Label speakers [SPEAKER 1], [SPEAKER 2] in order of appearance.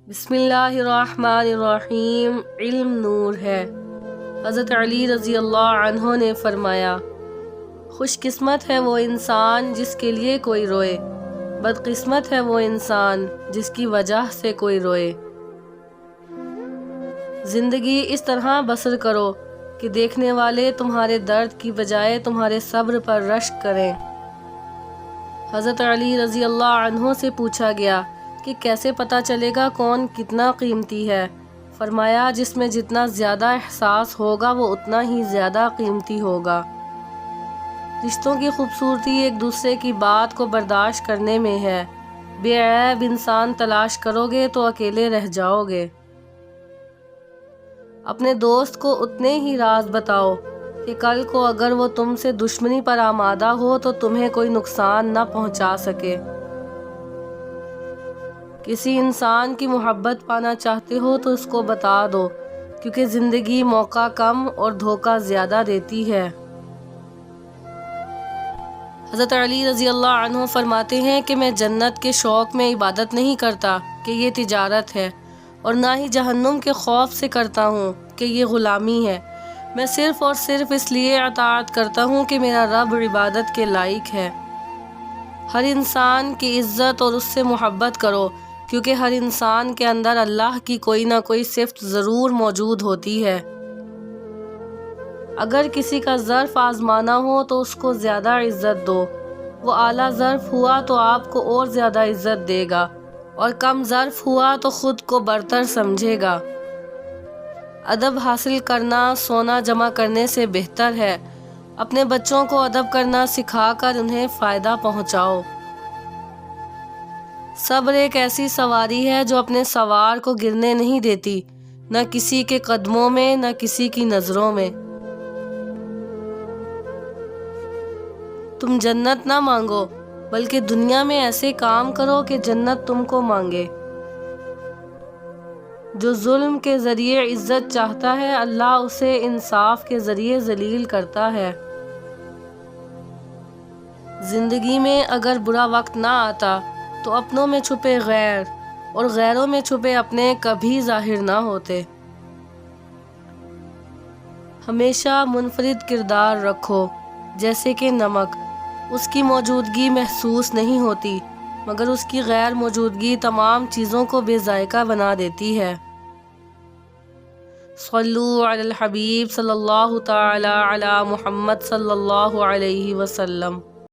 [SPEAKER 1] بسم اللہ الرحمن الرحیم۔ علم نور ہے۔ حضرت علی رضی اللہ عنہ نے فرمایا، خوش قسمت ہے وہ انسان جس کے لیے کوئی روئے، بدقسمت ہے وہ انسان جس کی وجہ سے کوئی روئے۔ زندگی اس طرح بسر کرو کہ دیکھنے والے تمہارے درد کی بجائے تمہارے صبر پر رشک کریں۔ حضرت علی رضی اللہ عنہ سے پوچھا گیا کہ کیسے پتہ چلے گا کون کتنا قیمتی ہے؟ فرمایا، جس میں جتنا زیادہ احساس ہوگا وہ اتنا ہی زیادہ قیمتی ہوگا۔ رشتوں کی خوبصورتی ایک دوسرے کی بات کو برداشت کرنے میں ہے۔ بے عیب انسان تلاش کرو گے تو اکیلے رہ جاؤ گے۔ اپنے دوست کو اتنے ہی راز بتاؤ کہ کل کو اگر وہ تم سے دشمنی پر آمادہ ہو تو تمہیں کوئی نقصان نہ پہنچا سکے۔ کسی انسان کی محبت پانا چاہتے ہو تو اس کو بتا دو، کیونکہ زندگی موقع کم اور دھوکہ زیادہ دیتی ہے۔ حضرت علی رضی اللہ عنہ فرماتے ہیں کہ میں جنت کے شوق میں عبادت نہیں کرتا کہ یہ تجارت ہے، اور نہ ہی جہنم کے خوف سے کرتا ہوں کہ یہ غلامی ہے۔ میں صرف اور صرف اس لیے اطاعت کرتا ہوں کہ میرا رب عبادت کے لائق ہے۔ ہر انسان کی عزت اور اس سے محبت کرو، کیونکہ ہر انسان کے اندر اللہ کی کوئی نہ کوئی صفت ضرور موجود ہوتی ہے۔ اگر کسی کا ظرف آزمانا ہو تو اس کو زیادہ عزت دو۔ وہ اعلیٰ ظرف ہوا تو آپ کو اور زیادہ عزت دے گا، اور کم ظرف ہوا تو خود کو برتر سمجھے گا۔ ادب حاصل کرنا سونا جمع کرنے سے بہتر ہے۔ اپنے بچوں کو ادب کرنا سکھا کر انہیں فائدہ پہنچاؤ۔ صبر ایک ایسی سواری ہے جو اپنے سوار کو گرنے نہیں دیتی، نہ کسی کے قدموں میں نہ کسی کی نظروں میں۔ تم جنت نہ مانگو، بلکہ دنیا میں ایسے کام کرو کہ جنت تم کو مانگے۔ جو ظلم کے ذریعے عزت چاہتا ہے، اللہ اسے انصاف کے ذریعے ذلیل کرتا ہے۔ زندگی میں اگر برا وقت نہ آتا تو اپنوں میں چھپے غیر اور غیروں میں چھپے اپنے کبھی ظاہر نہ ہوتے۔ ہمیشہ منفرد کردار رکھو، جیسے کہ نمک، اس کی موجودگی محسوس نہیں ہوتی، مگر اس کی غیر موجودگی تمام چیزوں کو بے ذائقہ بنا دیتی ہے۔ صلو علی الحبیب صلی اللہ تعالی علی محمد صلی اللہ علیہ وسلم۔